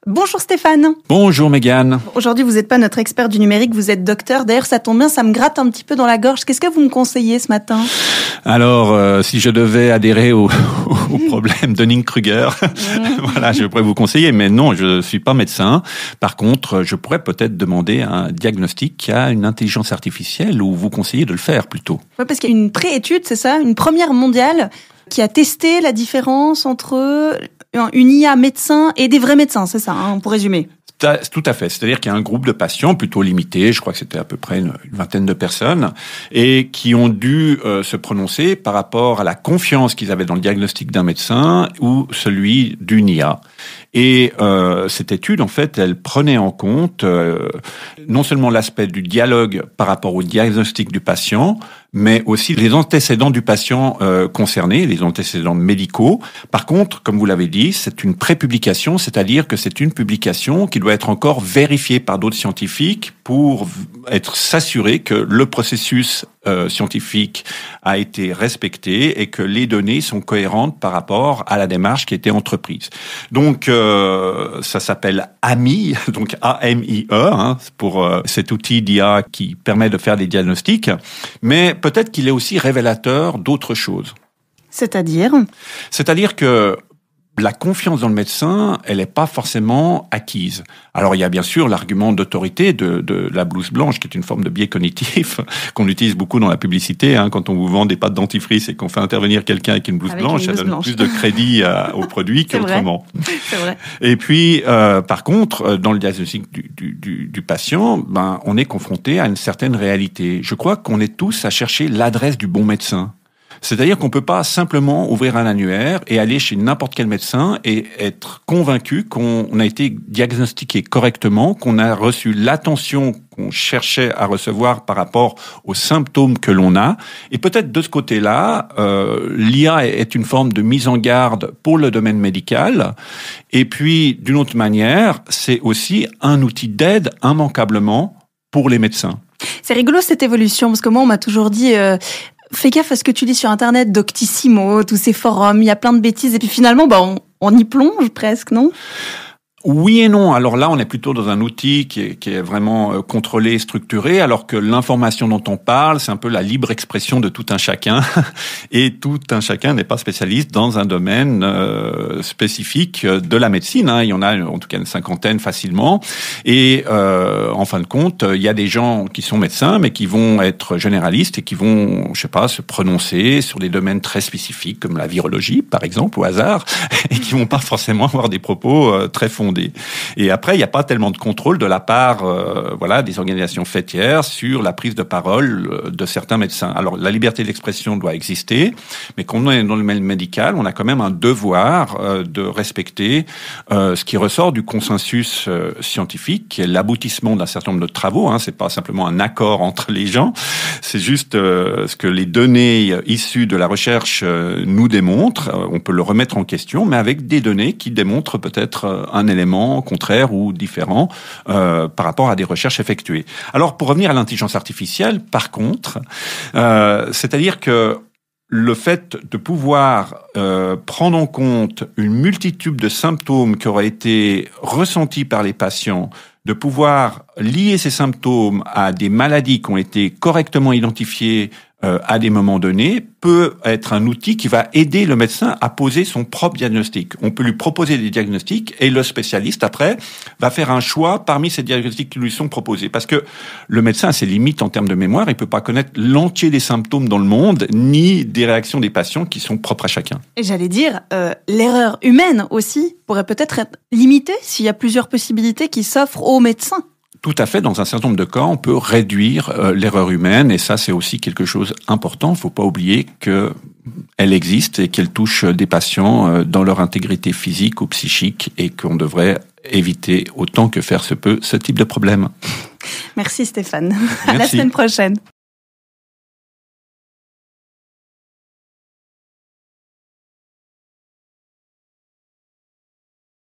Bonjour Stéphane. Bonjour Mégane. Aujourd'hui, vous n'êtes pas notre expert du numérique, vous êtes docteur. D'ailleurs, ça tombe bien, ça me gratte un petit peu dans la gorge. Qu'est-ce que vous me conseillez ce matin ? Alors, si je devais adhérer au problème de Dunning-Kruger, voilà, je pourrais vous conseiller. Mais non, je suis pas médecin. Par contre, je pourrais peut-être demander un diagnostic à une intelligence artificielle ou vous conseiller de le faire plutôt. Oui, parce qu'il y a une pré-étude, c'est ça ? Une première mondiale qui a testé la différence entre une IA médecin et des vrais médecins, c'est ça, hein, pour résumer. Tout à fait. C'est-à-dire qu'il y a un groupe de patients plutôt limité, je crois que c'était à peu près une vingtaine de personnes, et qui ont dû se prononcer par rapport à la confiance qu'ils avaient dans le diagnostic d'un médecin ou celui d'une IA. Et cette étude, en fait, elle prenait en compte non seulement l'aspect du dialogue par rapport au diagnostic du patient, mais aussi les antécédents du patient concerné, les antécédents médicaux. Par contre, comme vous l'avez dit, c'est une prépublication, c'est-à-dire que c'est une publication qui doit être encore vérifiée par d'autres scientifiques pour s'assurer que le processus scientifique a été respecté et que les données sont cohérentes par rapport à la démarche qui a été entreprise. Donc, ça s'appelle AMI, donc A-M-I-E, hein, pour cet outil d'IA qui permet de faire des diagnostics, mais peut-être qu'il est aussi révélateur d'autres choses. C'est-à-dire que la confiance dans le médecin, elle n'est pas forcément acquise. Alors, il y a bien sûr l'argument d'autorité de la blouse blanche, qui est une forme de biais cognitif qu'on utilise beaucoup dans la publicité. Hein, quand on vous vend des pâtes dentifrice et qu'on fait intervenir quelqu'un avec une blouse blanche, ça donne plus de crédit au produit qu'autrement. C'est vrai. Et puis, par contre, dans le diagnostic du patient, on est confronté à une certaine réalité. Je crois qu'on est tous à chercher l'adresse du bon médecin. C'est-à-dire qu'on peut pas simplement ouvrir un annuaire et aller chez n'importe quel médecin et être convaincu qu'on a été diagnostiqué correctement, qu'on a reçu l'attention qu'on cherchait à recevoir par rapport aux symptômes que l'on a. Et peut-être de ce côté-là, l'IA est une forme de mise en garde pour le domaine médical. Et puis, d'une autre manière, c'est aussi un outil d'aide immanquablement pour les médecins. C'est rigolo cette évolution, parce que moi, on m'a toujours dit... Fais gaffe à ce que tu lis sur Internet, Doctissimo, tous ces forums, il y a plein de bêtises. Et puis finalement, on y plonge presque, non ? Oui et non. Alors là, on est plutôt dans un outil qui est vraiment contrôlé, structuré, alors que l'information dont on parle, c'est un peu la libre expression de tout un chacun. Et tout un chacun n'est pas spécialiste dans un domaine spécifique de la médecine. Hein. Il y en a en tout cas une cinquantaine facilement. Et en fin de compte, il y a des gens qui sont médecins, mais qui vont être généralistes et qui vont, se prononcer sur des domaines très spécifiques, comme la virologie, par exemple, au hasard, et qui vont pas forcément avoir des propos très fondés. Et après, il n'y a pas tellement de contrôle de la part des organisations faîtières sur la prise de parole de certains médecins. Alors, la liberté d'expression doit exister, mais quand on est dans le domaine médical, on a quand même un devoir de respecter ce qui ressort du consensus scientifique, qui est l'aboutissement d'un certain nombre de travaux. Hein. C'est pas simplement un accord entre les gens, c'est juste ce que les données issues de la recherche nous démontrent. On peut le remettre en question, mais avec des données qui démontrent peut-être un élément contraire ou différent par rapport à des recherches effectuées. Alors, pour revenir à l'intelligence artificielle, par contre, c'est-à-dire que le fait de pouvoir prendre en compte une multitude de symptômes qui auraient été ressentis par les patients, de pouvoir lier ces symptômes à des maladies qui ont été correctement identifiées à des moments donnés, peut être un outil qui va aider le médecin à poser son propre diagnostic. On peut lui proposer des diagnostics et le spécialiste, après, va faire un choix parmi ces diagnostics qui lui sont proposés. Parce que le médecin a ses limites en termes de mémoire, il peut pas connaître l'entier des symptômes dans le monde, ni des réactions des patients qui sont propres à chacun. Et j'allais dire, l'erreur humaine aussi pourrait peut-être être limitée s'il y a plusieurs possibilités qui s'offrent aux médecins. Tout à fait. Dans un certain nombre de cas, on peut réduire l'erreur humaine, et ça, c'est aussi quelque chose d'important. Il ne faut pas oublier qu'elle existe et qu'elle touche des patients dans leur intégrité physique ou psychique, et qu'on devrait éviter autant que faire se peut ce type de problème. Merci Stéphane. Merci. À la semaine prochaine.